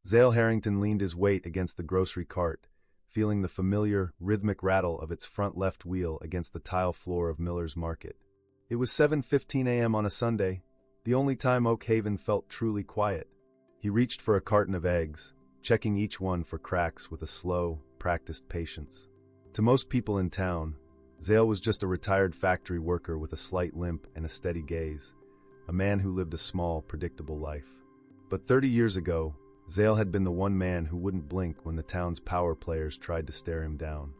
Zael Harrington leaned his weight against the grocery cart, feeling the familiar, rhythmic rattle of its front left wheel against the tile floor of Miller's Market. It was 7:15 a.m. on a Sunday, the only time Oak Haven felt truly quiet. He reached for a carton of eggs, checking each one for cracks with a slow, practiced patience. To most people in town, Zael was just a retired factory worker with a slight limp and a steady gaze, a man who lived a small, predictable life. But 30 years ago, Zael had been the one man who wouldn't blink when the town's power players tried to stare him down.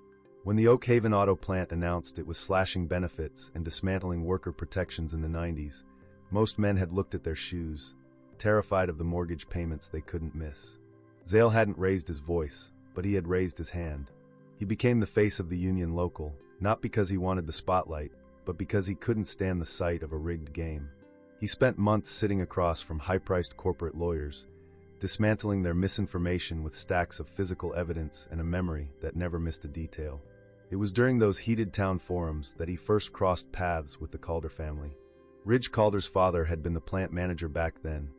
When the Oak Haven auto plant announced it was slashing benefits and dismantling worker protections in the 90s, most men had looked at their shoes, terrified of the mortgage payments they couldn't miss. Zael hadn't raised his voice, but he had raised his hand. He became the face of the union local, not because he wanted the spotlight, but because he couldn't stand the sight of a rigged game. He spent months sitting across from high-priced corporate lawyers, dismantling their misinformation with stacks of physical evidence and a memory that never missed a detail. It was during those heated town forums that he first crossed paths with the Calder family. Ridge Calder's father had been the plant manager back then,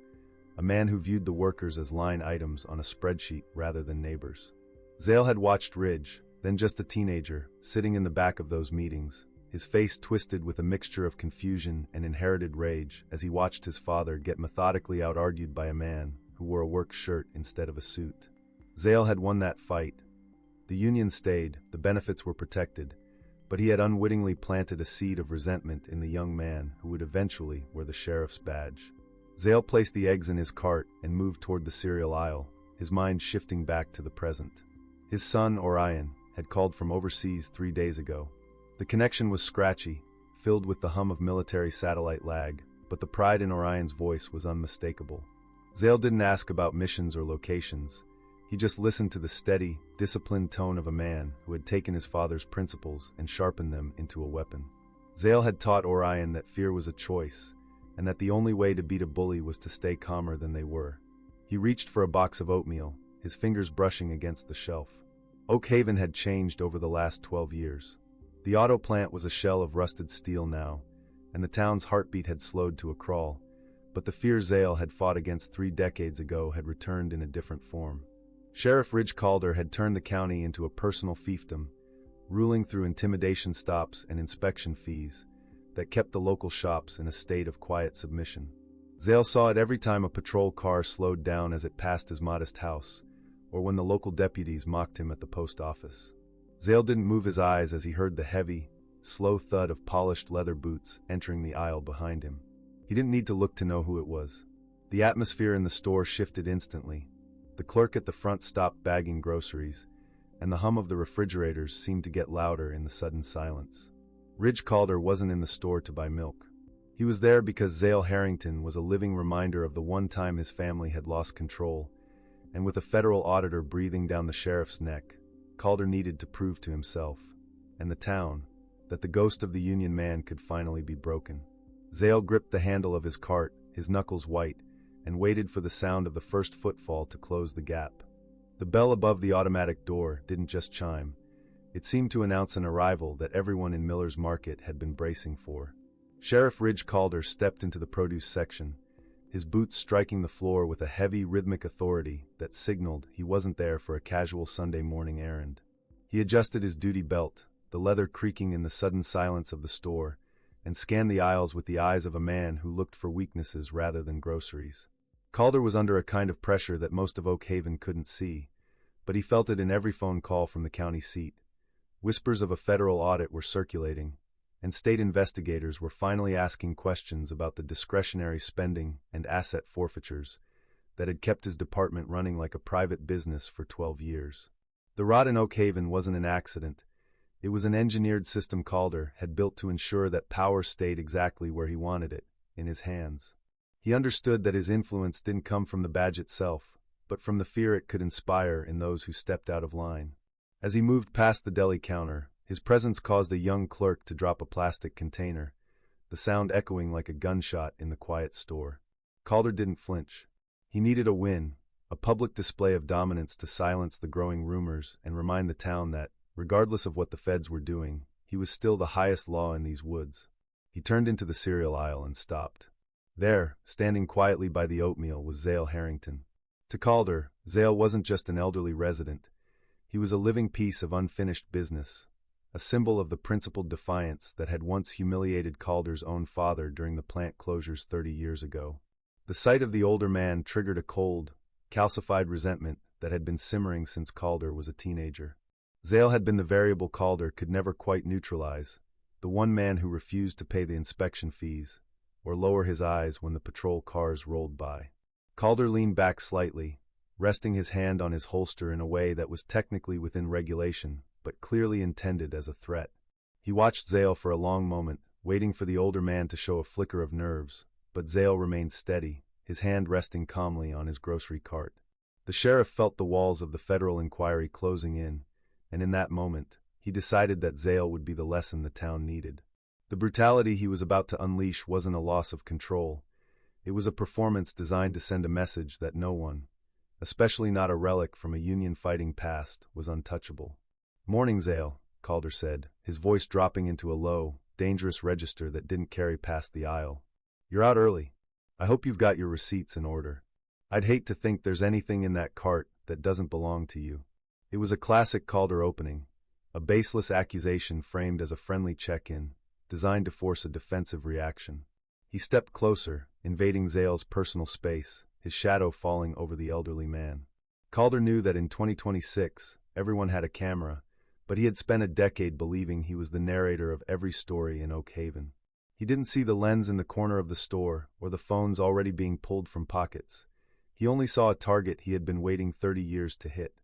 a man who viewed the workers as line items on a spreadsheet rather than neighbors. Zael had watched Ridge, then just a teenager, sitting in the back of those meetings, his face twisted with a mixture of confusion and inherited rage as he watched his father get methodically out-argued by a man who wore a work shirt instead of a suit. Zael had won that fight. The union stayed, the benefits were protected, but he had unwittingly planted a seed of resentment in the young man who would eventually wear the sheriff's badge. Zael placed the eggs in his cart and moved toward the cereal aisle, his mind shifting back to the present. His son, Orion, had called from overseas 3 days ago. The connection was scratchy, filled with the hum of military satellite lag, but the pride in Orion's voice was unmistakable. Zael didn't ask about missions or locations. He just listened to the steady, disciplined tone of a man who had taken his father's principles and sharpened them into a weapon. Zael had taught Orion that fear was a choice, and that the only way to beat a bully was to stay calmer than they were. He reached for a box of oatmeal, his fingers brushing against the shelf. Oak Haven had changed over the last 12 years. The auto plant was a shell of rusted steel now, and the town's heartbeat had slowed to a crawl, but the fear Zael had fought against 3 decades ago had returned in a different form. Sheriff Ridge Calder had turned the county into a personal fiefdom, ruling through intimidation stops and inspection fees that kept the local shops in a state of quiet submission. Zael saw it every time a patrol car slowed down as it passed his modest house, or when the local deputies mocked him at the post office. Zael didn't move his eyes as he heard the heavy, slow thud of polished leather boots entering the aisle behind him. He didn't need to look to know who it was. The atmosphere in the store shifted instantly. The clerk at the front stopped bagging groceries, and the hum of the refrigerators seemed to get louder in the sudden silence. Ridge Calder wasn't in the store to buy milk. He was there because Zael Harrington was a living reminder of the one time his family had lost control, and with a federal auditor breathing down the sheriff's neck, Calder needed to prove to himself, and the town, that the ghost of the Union man could finally be broken. Zael gripped the handle of his cart, his knuckles white, and waited for the sound of the first footfall to close the gap. The bell above the automatic door didn't just chime. It seemed to announce an arrival that everyone in Miller's Market had been bracing for. Sheriff Ridge Calder stepped into the produce section, his boots striking the floor with a heavy, rhythmic authority that signaled he wasn't there for a casual Sunday morning errand. He adjusted his duty belt, the leather creaking in the sudden silence of the store, and scanned the aisles with the eyes of a man who looked for weaknesses rather than groceries. Calder was under a kind of pressure that most of Oak Haven couldn't see, but he felt it in every phone call from the county seat. Whispers of a federal audit were circulating, and state investigators were finally asking questions about the discretionary spending and asset forfeitures that had kept his department running like a private business for 12 years. The rot in Oak Haven wasn't an accident. It was an engineered system Calder had built to ensure that power stayed exactly where he wanted it, in his hands. He understood that his influence didn't come from the badge itself, but from the fear it could inspire in those who stepped out of line. As he moved past the deli counter, his presence caused a young clerk to drop a plastic container, the sound echoing like a gunshot in the quiet store. Calder didn't flinch. He needed a win, a public display of dominance to silence the growing rumors and remind the town that, regardless of what the feds were doing, he was still the highest law in these woods. He turned into the cereal aisle and stopped. There, standing quietly by the oatmeal, was Zael Harrington. To Calder, Zael wasn't just an elderly resident. He was a living piece of unfinished business, a symbol of the principled defiance that had once humiliated Calder's own father during the plant closures 30 years ago. The sight of the older man triggered a cold, calcified resentment that had been simmering since Calder was a teenager. Zael had been the variable Calder could never quite neutralize, the one man who refused to pay the inspection fees or lower his eyes when the patrol cars rolled by. Calder leaned back slightly, resting his hand on his holster in a way that was technically within regulation, but clearly intended as a threat. He watched Zael for a long moment, waiting for the older man to show a flicker of nerves, but Zael remained steady, his hand resting calmly on his grocery cart. The sheriff felt the walls of the federal inquiry closing in, and in that moment, he decided that Zael would be the lesson the town needed. The brutality he was about to unleash wasn't a loss of control. It was a performance designed to send a message that no one, especially not a relic from a Union-fighting past, was untouchable. "Morning, Zael," Calder said, his voice dropping into a low, dangerous register that didn't carry past the aisle. "You're out early. I hope you've got your receipts in order. I'd hate to think there's anything in that cart that doesn't belong to you." It was a classic Calder opening, a baseless accusation framed as a friendly check-in, designed to force a defensive reaction. He stepped closer, invading Zael's personal space, his shadow falling over the elderly man. Calder knew that in 2026, everyone had a camera, but he had spent a decade believing he was the narrator of every story in Oak Haven. He didn't see the lens in the corner of the store or the phones already being pulled from pockets. He only saw a target he had been waiting 30 years to hit.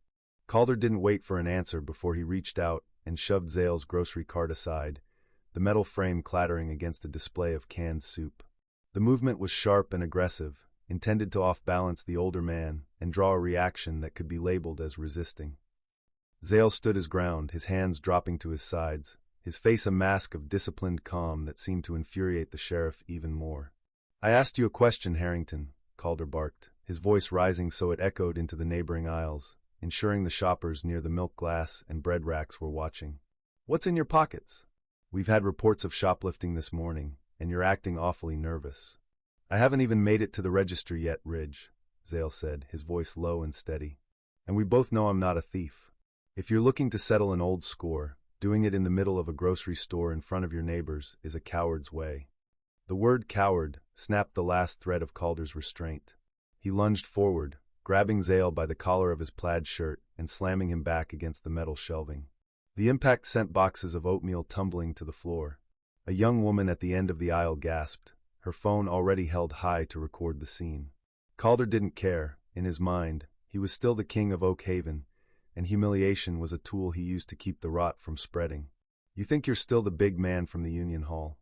Calder didn't wait for an answer before he reached out and shoved Zael's grocery cart aside, the metal frame clattering against a display of canned soup. The movement was sharp and aggressive, intended to off-balance the older man and draw a reaction that could be labeled as resisting. Zael stood his ground, his hands dropping to his sides, his face a mask of disciplined calm that seemed to infuriate the sheriff even more. "I asked you a question, Harrington," Calder barked, his voice rising so it echoed into the neighboring aisles, ensuring the shoppers near the milk glass and bread racks were watching. "What's in your pockets? We've had reports of shoplifting this morning, and you're acting awfully nervous." "I haven't even made it to the register yet, Ridge," Zael said, his voice low and steady. "And we both know I'm not a thief. If you're looking to settle an old score, doing it in the middle of a grocery store in front of your neighbors is a coward's way." The word coward snapped the last thread of Calder's restraint. He lunged forward, grabbing Zael by the collar of his plaid shirt and slamming him back against the metal shelving. The impact sent boxes of oatmeal tumbling to the floor. A young woman at the end of the aisle gasped, her phone already held high to record the scene. Calder didn't care. In his mind, he was still the king of Oak Haven, and humiliation was a tool he used to keep the rot from spreading. "You think you're still the big man from the Union Hall?"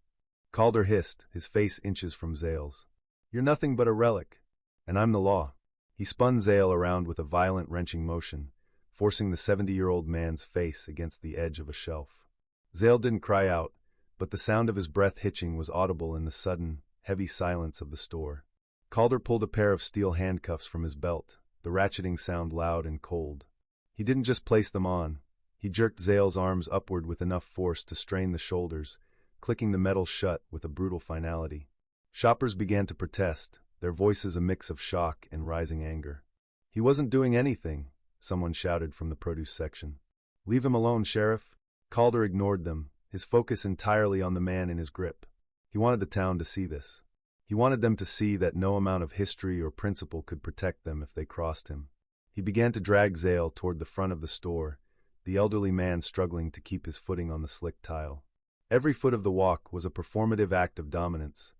Calder hissed, his face inches from Zael's. "You're nothing but a relic, and I'm the law." He spun Zael around with a violent wrenching motion, forcing the 70-year-old man's face against the edge of a shelf. Zael didn't cry out, but the sound of his breath hitching was audible in the sudden, heavy silence of the store. Calder pulled a pair of steel handcuffs from his belt, the ratcheting sound loud and cold. He didn't just place them on. He jerked Zael's arms upward with enough force to strain the shoulders, clicking the metal shut with a brutal finality. Shoppers began to protest, their voices a mix of shock and rising anger. "He wasn't doing anything," someone shouted from the produce section. "Leave him alone, Sheriff." Calder ignored them, his focus entirely on the man in his grip. He wanted the town to see this. He wanted them to see that no amount of history or principle could protect them if they crossed him. He began to drag Zael toward the front of the store, the elderly man struggling to keep his footing on the slick tile. Every foot of the walk was a performative act of dominance,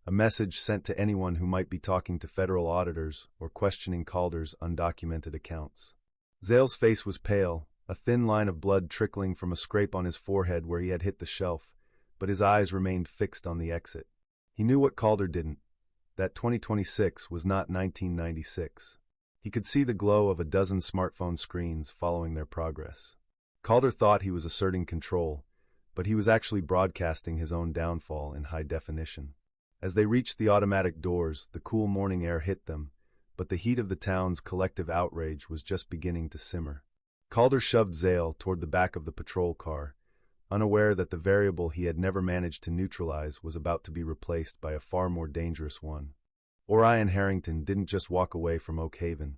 a message sent to anyone who might be talking to federal auditors or questioning Calder's undocumented accounts. Zael's face was pale, a thin line of blood trickling from a scrape on his forehead where he had hit the shelf, but his eyes remained fixed on the exit. He knew what Calder didn't, that 2026 was not 1996. He could see the glow of a dozen smartphone screens following their progress. Calder thought he was asserting control, but he was actually broadcasting his own downfall in high definition. As they reached the automatic doors, the cool morning air hit them, but the heat of the town's collective outrage was just beginning to simmer. Calder shoved Zael toward the back of the patrol car, unaware that the variable he had never managed to neutralize was about to be replaced by a far more dangerous one. Orion Harrington didn't just walk away from Oak Haven.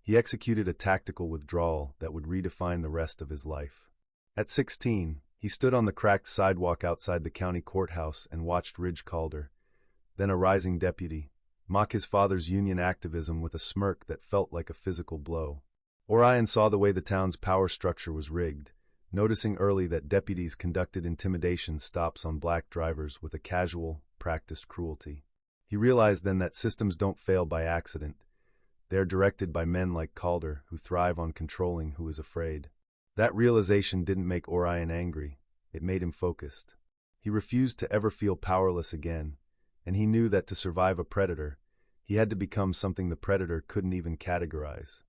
He executed a tactical withdrawal that would redefine the rest of his life. At 16, he stood on the cracked sidewalk outside the county courthouse and watched Ridge Calder, then a rising deputy, mock his father's union activism with a smirk that felt like a physical blow. Orion saw the way the town's power structure was rigged, noticing early that deputies conducted intimidation stops on black drivers with a casual, practiced cruelty. He realized then that systems don't fail by accident. They are directed by men like Calder who thrive on controlling who is afraid. That realization didn't make Orion angry, it made him focused. He refused to ever feel powerless again, and he knew that to survive a predator, he had to become something the predator couldn't even categorize.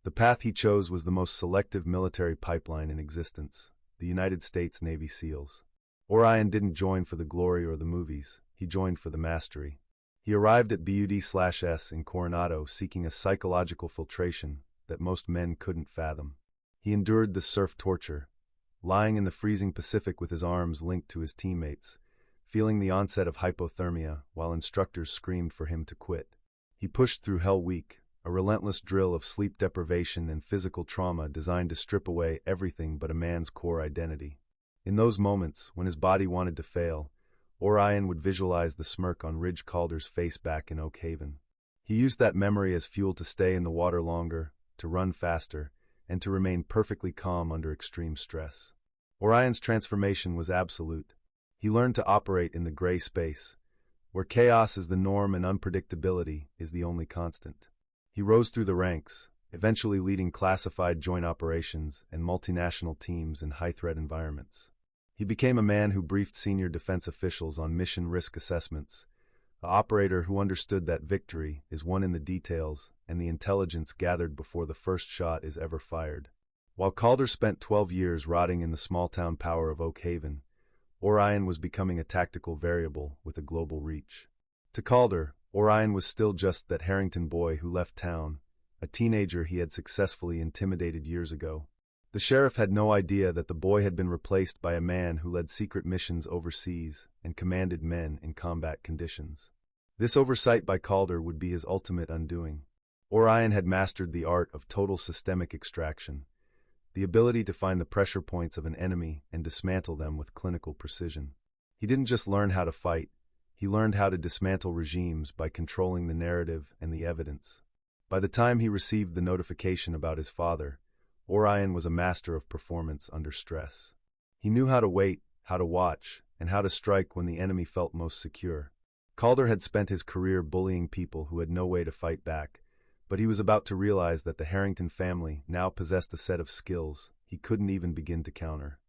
The path he chose was the most selective military pipeline in existence, the United States Navy SEALs. Orion didn't join for the glory or the movies, he joined for the mastery. He arrived at BUD/S in Coronado seeking a psychological filtration that most men couldn't fathom. He endured the surf torture, lying in the freezing Pacific with his arms linked to his teammates, feeling the onset of hypothermia while instructors screamed for him to quit. He pushed through Hell Week, a relentless drill of sleep deprivation and physical trauma designed to strip away everything but a man's core identity. In those moments, when his body wanted to fail, Orion would visualize the smirk on Ridge Calder's face back in Oak Haven. He used that memory as fuel to stay in the water longer, to run faster, and to remain perfectly calm under extreme stress. Orion's transformation was absolute. He learned to operate in the gray space, where chaos is the norm and unpredictability is the only constant. He rose through the ranks, eventually leading classified joint operations and multinational teams in high-threat environments. He became a man who briefed senior defense officials on mission risk assessments, an operator who understood that victory is won in the details and the intelligence gathered before the first shot is ever fired. While Calder spent 12 years rotting in the small-town power of Oak Haven, Orion was becoming a tactical variable with a global reach. To Calder, Orion was still just that Harrington boy who left town, a teenager he had successfully intimidated years ago. The sheriff had no idea that the boy had been replaced by a man who led secret missions overseas and commanded men in combat conditions. This oversight by Calder would be his ultimate undoing. Orion had mastered the art of total systemic extraction, the ability to find the pressure points of an enemy and dismantle them with clinical precision. He didn't just learn how to fight, he learned how to dismantle regimes by controlling the narrative and the evidence. By the time he received the notification about his father, Orion was a master of performance under stress. He knew how to wait, how to watch, and how to strike when the enemy felt most secure. Calder had spent his career bullying people who had no way to fight back, but he was about to realize that the Harrington family now possessed a set of skills he couldn't even begin to counter.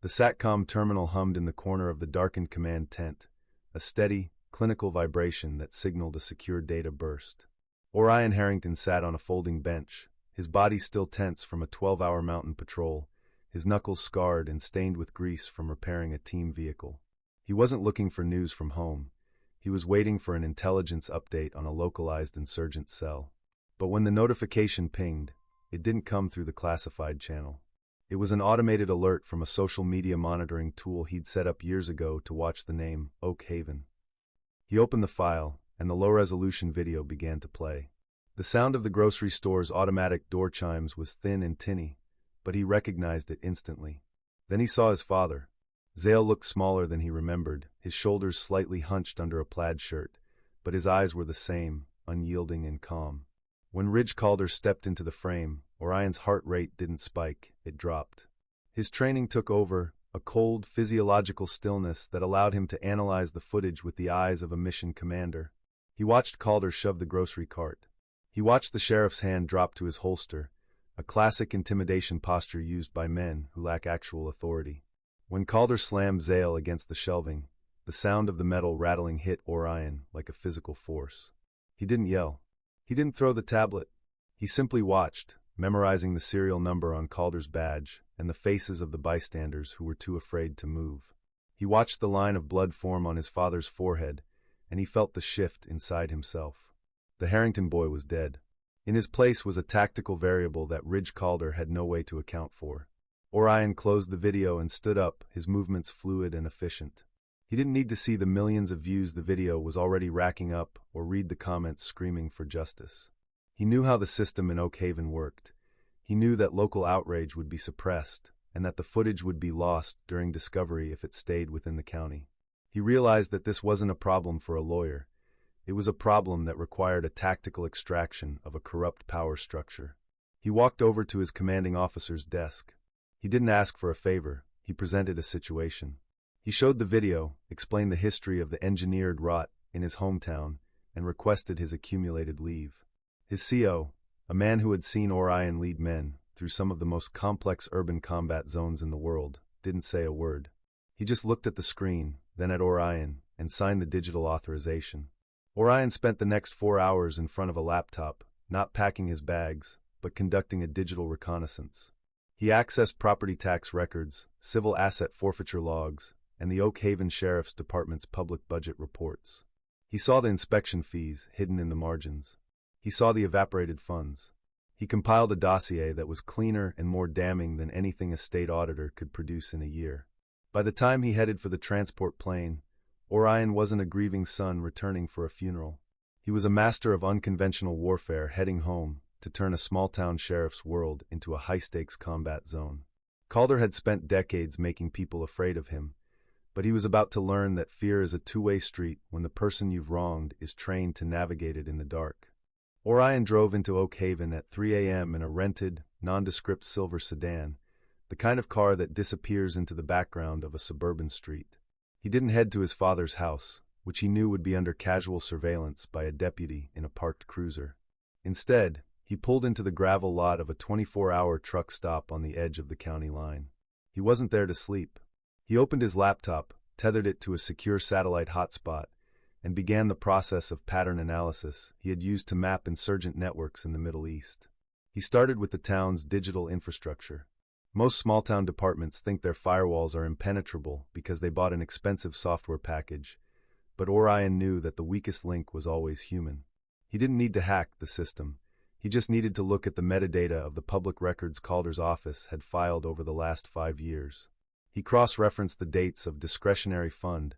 The SATCOM terminal hummed in the corner of the darkened command tent, a steady, clinical vibration that signaled a secure data burst. Orion Harrington sat on a folding bench, his body still tense from a 12-hour mountain patrol, his knuckles scarred and stained with grease from repairing a team vehicle. He wasn't looking for news from home. He was waiting for an intelligence update on a localized insurgent cell. But when the notification pinged, it didn't come through the classified channel. It was an automated alert from a social media monitoring tool he'd set up years ago to watch the name Oak Haven. He opened the file, and the low-resolution video began to play. The sound of the grocery store's automatic door chimes was thin and tinny, but he recognized it instantly. Then he saw his father. Zael looked smaller than he remembered, his shoulders slightly hunched under a plaid shirt, but his eyes were the same, unyielding and calm. When Ridge Calder stepped into the frame, Orion's heart rate didn't spike, it dropped. His training took over, a cold, physiological stillness that allowed him to analyze the footage with the eyes of a mission commander. He watched Calder shove the grocery cart. He watched the sheriff's hand drop to his holster, a classic intimidation posture used by men who lack actual authority. When Calder slammed Zael against the shelving, the sound of the metal rattling hit Orion like a physical force. He didn't yell. He didn't throw the tablet. He simply watched, memorizing the serial number on Calder's badge and the faces of the bystanders who were too afraid to move. He watched the line of blood form on his father's forehead, and he felt the shift inside himself. The Harrington boy was dead. In his place was a tactical variable that Ridge Calder had no way to account for. Orion closed the video and stood up, his movements fluid and efficient. He didn't need to see the millions of views the video was already racking up or read the comments screaming for justice. He knew how the system in Oak Haven worked. He knew that local outrage would be suppressed, and that the footage would be lost during discovery if it stayed within the county. He realized that this wasn't a problem for a lawyer. It was a problem that required a tactical extraction of a corrupt power structure. He walked over to his commanding officer's desk. He didn't ask for a favor. He presented a situation. He showed the video, explained the history of the engineered rot in his hometown, and requested his accumulated leave. His CO, a man who had seen Orion lead men through some of the most complex urban combat zones in the world, didn't say a word. He just looked at the screen, then at Orion, and signed the digital authorization. Orion spent the next 4 hours in front of a laptop, not packing his bags, but conducting a digital reconnaissance. He accessed property tax records, civil asset forfeiture logs, and the Oak Haven Sheriff's Department's public budget reports. He saw the inspection fees hidden in the margins. He saw the evaporated funds. He compiled a dossier that was cleaner and more damning than anything a state auditor could produce in a year. By the time he headed for the transport plane, Orion wasn't a grieving son returning for a funeral. He was a master of unconventional warfare heading home to turn a small-town sheriff's world into a high-stakes combat zone. Calder had spent decades making people afraid of him, but he was about to learn that fear is a two-way street when the person you've wronged is trained to navigate it in the dark. Orion drove into Oak Haven at 3 a.m. in a rented, nondescript silver sedan, the kind of car that disappears into the background of a suburban street. He didn't head to his father's house, which he knew would be under casual surveillance by a deputy in a parked cruiser. Instead, he pulled into the gravel lot of a 24-hour truck stop on the edge of the county line. He wasn't there to sleep. He opened his laptop, tethered it to a secure satellite hotspot, and began the process of pattern analysis he had used to map insurgent networks in the Middle East. He started with the town's digital infrastructure. Most small-town departments think their firewalls are impenetrable because they bought an expensive software package, but Orion knew that the weakest link was always human. He didn't need to hack the system. He just needed to look at the metadata of the public records Calder's office had filed over the last 5 years. He cross-referenced the dates of discretionary fund,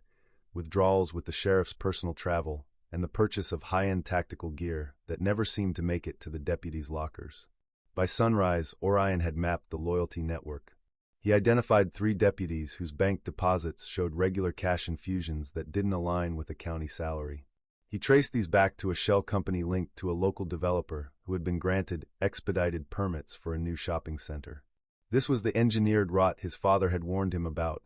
withdrawals with the sheriff's personal travel, and the purchase of high-end tactical gear that never seemed to make it to the deputies' lockers. By sunrise, Orion had mapped the loyalty network. He identified 3 deputies whose bank deposits showed regular cash infusions that didn't align with a county salary. He traced these back to a shell company linked to a local developer who had been granted expedited permits for a new shopping center. This was the engineered rot his father had warned him about,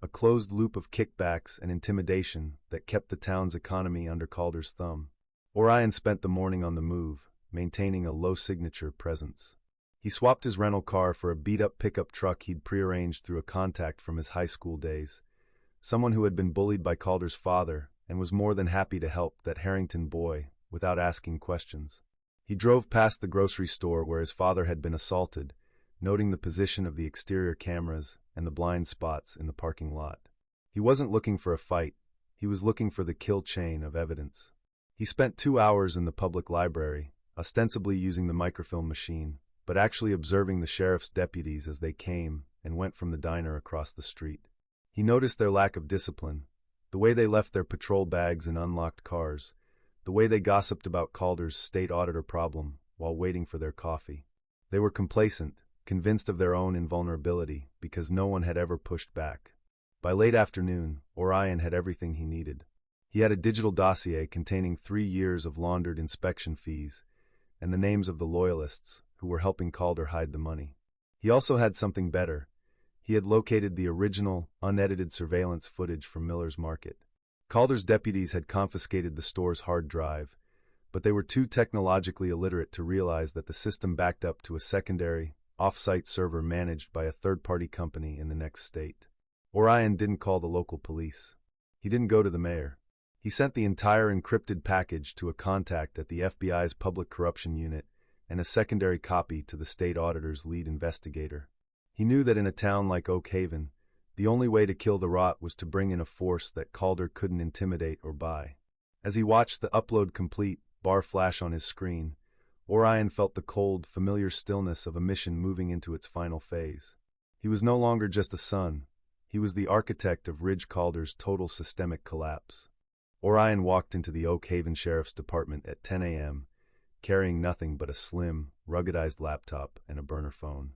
a closed loop of kickbacks and intimidation that kept the town's economy under Calder's thumb. Orion spent the morning on the move, maintaining a low-signature presence. He swapped his rental car for a beat-up pickup truck he'd prearranged through a contact from his high school days, someone who had been bullied by Calder's father and was more than happy to help that Harrington boy without asking questions. He drove past the grocery store where his father had been assaulted, noting the position of the exterior cameras and the blind spots in the parking lot. He wasn't looking for a fight. He was looking for the kill chain of evidence. He spent 2 hours in the public library, ostensibly using the microfilm machine, but actually observing the sheriff's deputies as they came and went from the diner across the street. He noticed their lack of discipline, the way they left their patrol bags in unlocked cars, the way they gossiped about Calder's state auditor problem while waiting for their coffee. They were complacent, convinced of their own invulnerability because no one had ever pushed back. By late afternoon, Orion had everything he needed. He had a digital dossier containing 3 years of laundered inspection fees and the names of the loyalists who were helping Calder hide the money. He also had something better. He had located the original, unedited surveillance footage from Miller's Market. Calder's deputies had confiscated the store's hard drive, but they were too technologically illiterate to realize that the system backed up to a secondary, off-site server managed by a third-party company in the next state. Orion didn't call the local police. He didn't go to the mayor. He sent the entire encrypted package to a contact at the FBI's Public Corruption Unit and a secondary copy to the state auditor's lead investigator. He knew that in a town like Oak Haven, the only way to kill the rot was to bring in a force that Calder couldn't intimidate or buy. As he watched the upload complete bar flash on his screen, Orion felt the cold, familiar stillness of a mission moving into its final phase. He was no longer just a son. He was the architect of Ridge Calder's total systemic collapse. Orion walked into the Oak Haven Sheriff's Department at 10 a.m., carrying nothing but a slim, ruggedized laptop and a burner phone.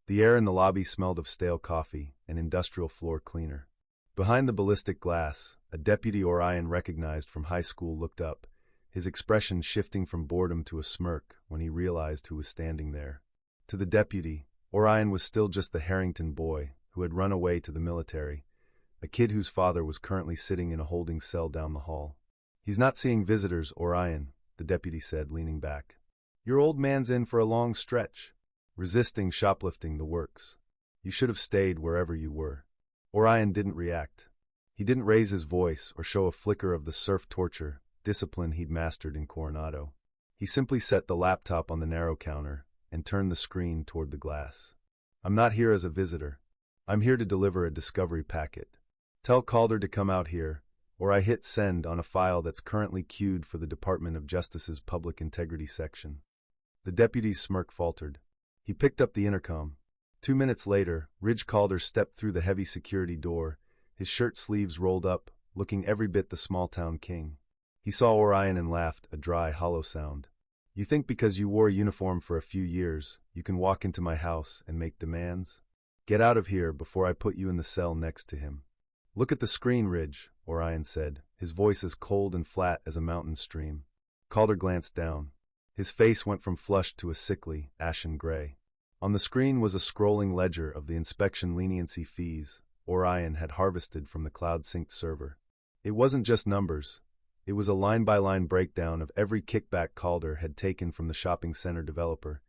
The air in the lobby smelled of stale coffee and industrial floor cleaner. Behind the ballistic glass, a deputy Orion recognized from high school looked up, his expression shifting from boredom to a smirk when he realized who was standing there. To the deputy, Orion was still just the Harrington boy who had run away to the military, a kid whose father was currently sitting in a holding cell down the hall. "He's not seeing visitors, Orion," the deputy said, leaning back. "Your old man's in for a long stretch. Resisting shoplifting, the works. You should have stayed wherever you were." Orion didn't react. He didn't raise his voice or show a flicker of the surf torture discipline he'd mastered in Coronado. He simply set the laptop on the narrow counter and turned the screen toward the glass. "I'm not here as a visitor. I'm here to deliver a discovery packet. Tell Calder to come out here, or I hit send on a file that's currently queued for the Department of Justice's Public Integrity section." The deputy's smirk faltered. He picked up the intercom. 2 minutes later, Ridge Calder stepped through the heavy security door, his shirt sleeves rolled up, looking every bit the small-town king. He saw Orion and laughed, a dry, hollow sound. "You think because you wore a uniform for a few years, you can walk into my house and make demands? Get out of here before I put you in the cell next to him." "Look at the screen, Ridge," Orion said, his voice as cold and flat as a mountain stream. Calder glanced down. His face went from flushed to a sickly, ashen gray. On the screen was a scrolling ledger of the inspection leniency fees Orion had harvested from the cloud-synced server. It wasn't just numbers. It was a line-by-line breakdown of every kickback Calder had taken from the shopping center developer,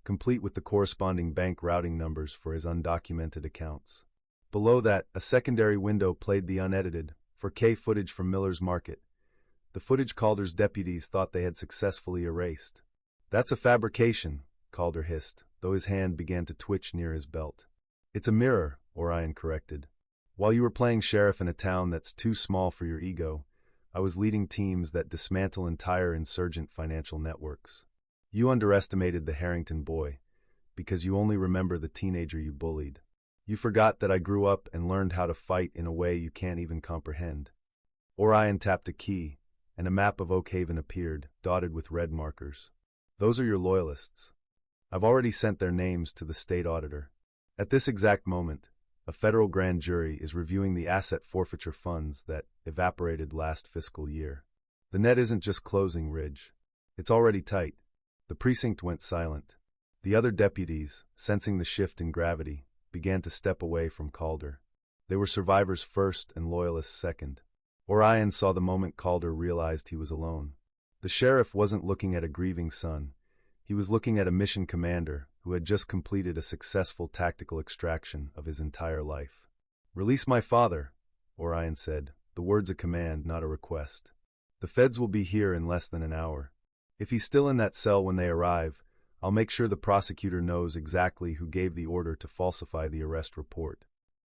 complete with the corresponding bank routing numbers for his undocumented accounts. Below that, a secondary window played the unedited, 4K footage from Miller's Market, the footage Calder's deputies thought they had successfully erased. "That's a fabrication," Calder hissed, though his hand began to twitch near his belt. "It's a mirror," Orion corrected. "While you were playing sheriff in a town that's too small for your ego, I was leading teams that dismantle entire insurgent financial networks. You underestimated the Harrington boy, because you only remember the teenager you bullied. You forgot that I grew up and learned how to fight in a way you can't even comprehend." Orion tapped a key, and a map of Oak Haven appeared, dotted with red markers. "Those are your loyalists. I've already sent their names to the state auditor. At this exact moment, a federal grand jury is reviewing the asset forfeiture funds that evaporated last fiscal year. The net isn't just closing, Ridge. It's already tight." The precinct went silent. The other deputies, sensing the shift in gravity, began to step away from Calder. They were survivors first and loyalists second. Orion saw the moment Calder realized he was alone. The sheriff wasn't looking at a grieving son. He was looking at a mission commander who had just completed a successful tactical extraction of his entire life. "Release my father," Orion said, the words a command, not a request. "The feds will be here in less than an hour. If he's still in that cell when they arrive, I'll make sure the prosecutor knows exactly who gave the order to falsify the arrest report."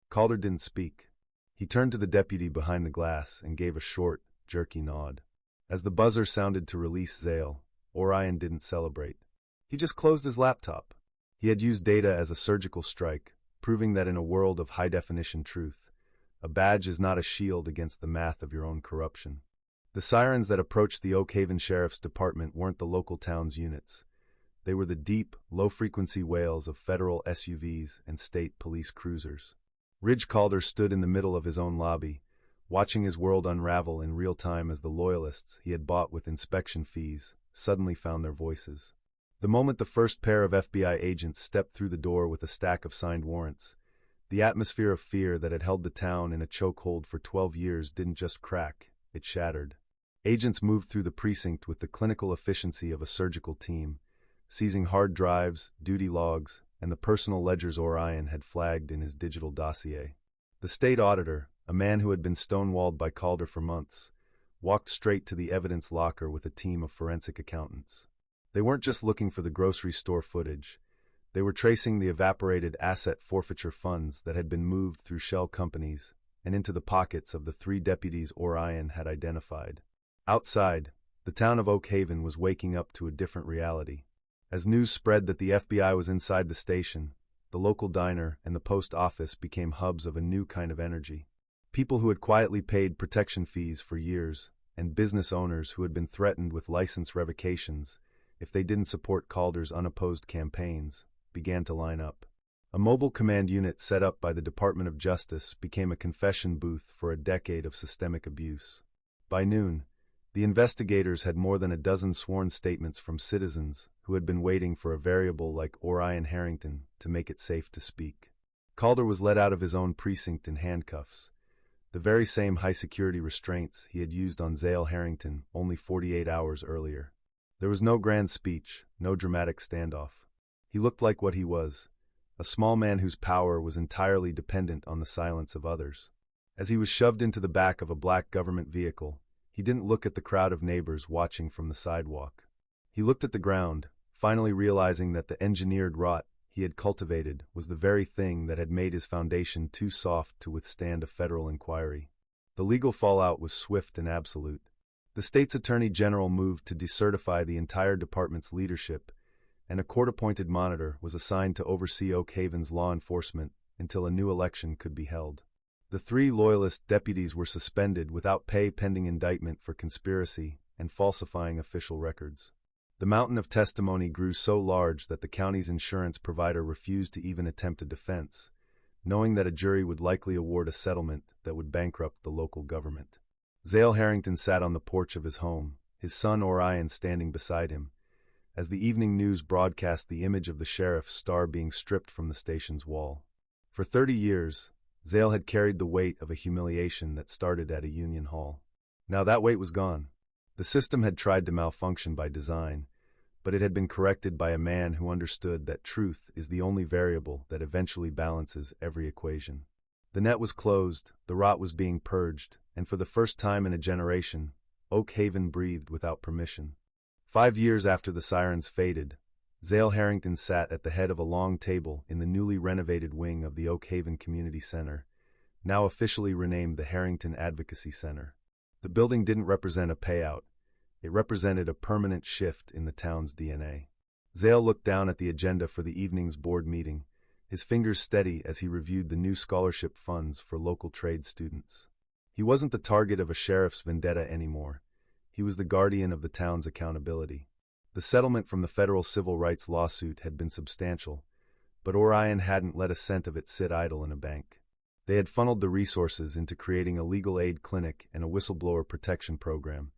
Calder didn't speak. He turned to the deputy behind the glass and gave a short, jerky nod. As the buzzer sounded to release Zael, Orion didn't celebrate. He just closed his laptop. He had used data as a surgical strike, proving that in a world of high-definition truth, a badge is not a shield against the math of your own corruption. The sirens that approached the Oak Haven Sheriff's Department weren't the local town's units. They were the deep, low-frequency wails of federal SUVs and state police cruisers. Ridge Calder stood in the middle of his own lobby, watching his world unravel in real time as the loyalists he had bought with inspection fees suddenly found their voices. The moment the first pair of FBI agents stepped through the door with a stack of signed warrants, the atmosphere of fear that had held the town in a chokehold for 12 years didn't just crack, it shattered. Agents moved through the precinct with the clinical efficiency of a surgical team, seizing hard drives, duty logs, and the personal ledgers Orion had flagged in his digital dossier. The state auditor, a man who had been stonewalled by Calder for months, walked straight to the evidence locker with a team of forensic accountants. They weren't just looking for the grocery store footage. They were tracing the evaporated asset forfeiture funds that had been moved through shell companies and into the pockets of the 3 deputies Orion had identified. Outside, the town of Oak Haven was waking up to a different reality. As news spread that the FBI was inside the station, the local diner and the post office became hubs of a new kind of energy. People who had quietly paid protection fees for years, and business owners who had been threatened with license revocations, if they didn't support Calder's unopposed campaigns, began to line up. A mobile command unit set up by the Department of Justice became a confession booth for a decade of systemic abuse. By noon, the investigators had more than a dozen sworn statements from citizens who had been waiting for a variable like Orion Harrington to make it safe to speak. Calder was let out of his own precinct in handcuffs, the very same high-security restraints he had used on Zael Harrington only 48 hours earlier. There was no grand speech, no dramatic standoff. He looked like what he was, a small man whose power was entirely dependent on the silence of others. As he was shoved into the back of a black government vehicle, he didn't look at the crowd of neighbors watching from the sidewalk. He looked at the ground, finally realizing that the engineered rot he had cultivated was the very thing that had made his foundation too soft to withstand a federal inquiry. The legal fallout was swift and absolute. The state's attorney general moved to decertify the entire department's leadership, and a court-appointed monitor was assigned to oversee Oak Haven's law enforcement until a new election could be held. The 3 Loyalist deputies were suspended without pay pending indictment for conspiracy and falsifying official records. The mountain of testimony grew so large that the county's insurance provider refused to even attempt a defense, knowing that a jury would likely award a settlement that would bankrupt the local government. Zael Harrington sat on the porch of his home, his son Orion standing beside him, as the evening news broadcast the image of the sheriff's star being stripped from the station's wall. For 30 years, Zael had carried the weight of a humiliation that started at a union hall. Now that weight was gone. The system had tried to malfunction by design, but it had been corrected by a man who understood that truth is the only variable that eventually balances every equation. The net was closed, the rot was being purged, and for the first time in a generation, Oak Haven breathed without permission. 5 years after the sirens faded, Zael Harrington sat at the head of a long table in the newly renovated wing of the Oak Haven Community Center, now officially renamed the Harrington Advocacy Center. The building didn't represent a payout. It represented a permanent shift in the town's DNA. Zael looked down at the agenda for the evening's board meeting, his fingers steady as he reviewed the new scholarship funds for local trade students. He wasn't the target of a sheriff's vendetta anymore. He was the guardian of the town's accountability. The settlement from the federal civil rights lawsuit had been substantial, but Orion hadn't let a cent of it sit idle in a bank. They had funneled the resources into creating a legal aid clinic and a whistleblower protection program,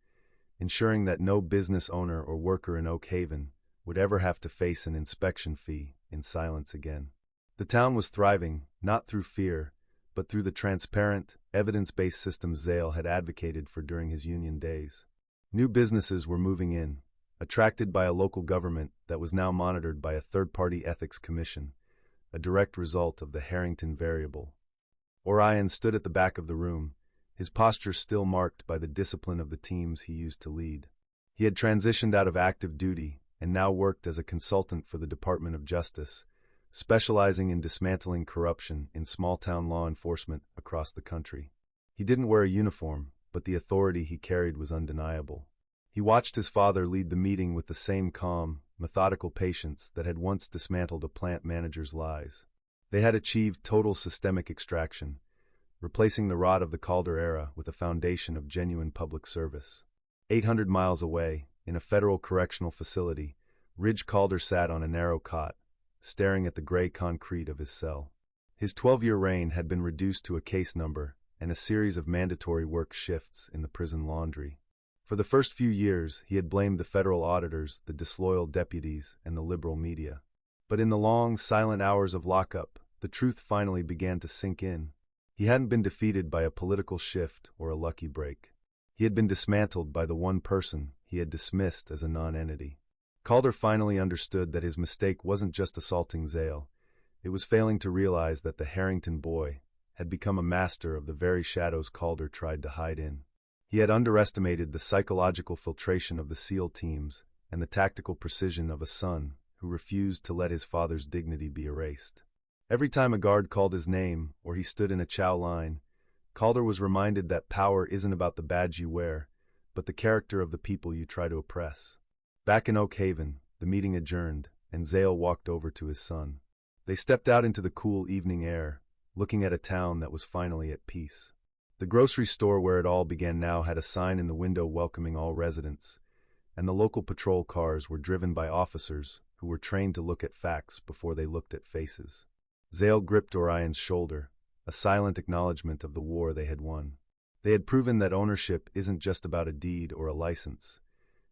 ensuring that no business owner or worker in Oak Haven would ever have to face an inspection fee in silence again. The town was thriving, not through fear, but through the transparent, evidence-based systems Zael had advocated for during his union days. New businesses were moving in, attracted by a local government that was now monitored by a third-party ethics commission, a direct result of the Harrington variable. Orion stood at the back of the room, his posture still marked by the discipline of the teams he used to lead. He had transitioned out of active duty and now worked as a consultant for the Department of Justice, specializing in dismantling corruption in small-town law enforcement across the country. He didn't wear a uniform, but the authority he carried was undeniable. He watched his father lead the meeting with the same calm, methodical patience that had once dismantled a plant manager's lies. They had achieved total systemic extraction, replacing the rot of the Calder era with a foundation of genuine public service. 800 miles away, in a federal correctional facility, Ridge Calder sat on a narrow cot, staring at the gray concrete of his cell. His 12-year reign had been reduced to a case number and a series of mandatory work shifts in the prison laundry. For the first few years, he had blamed the federal auditors, the disloyal deputies, and the liberal media. But in the long, silent hours of lockup, the truth finally began to sink in. He hadn't been defeated by a political shift or a lucky break. He had been dismantled by the one person he had dismissed as a non-entity. Calder finally understood that his mistake wasn't just assaulting Zael. It was failing to realize that the Harrington boy had become a master of the very shadows Calder tried to hide in. He had underestimated the psychological filtration of the SEAL teams and the tactical precision of a son who refused to let his father's dignity be erased. Every time a guard called his name or he stood in a chow line, Calder was reminded that power isn't about the badge you wear, but the character of the people you try to oppress. Back in Oak Haven, the meeting adjourned, and Zael walked over to his son. They stepped out into the cool evening air, looking at a town that was finally at peace. The grocery store where it all began now had a sign in the window welcoming all residents, and the local patrol cars were driven by officers who were trained to look at facts before they looked at faces. Zael gripped Orion's shoulder, a silent acknowledgement of the war they had won. They had proven that ownership isn't just about a deed or a license.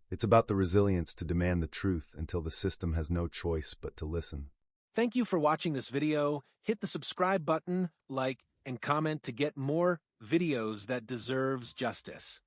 It's about the resilience to demand the truth until the system has no choice but to listen. Thank you for watching this video. Hit the subscribe button, like, and comment to get more videos that deserves justice.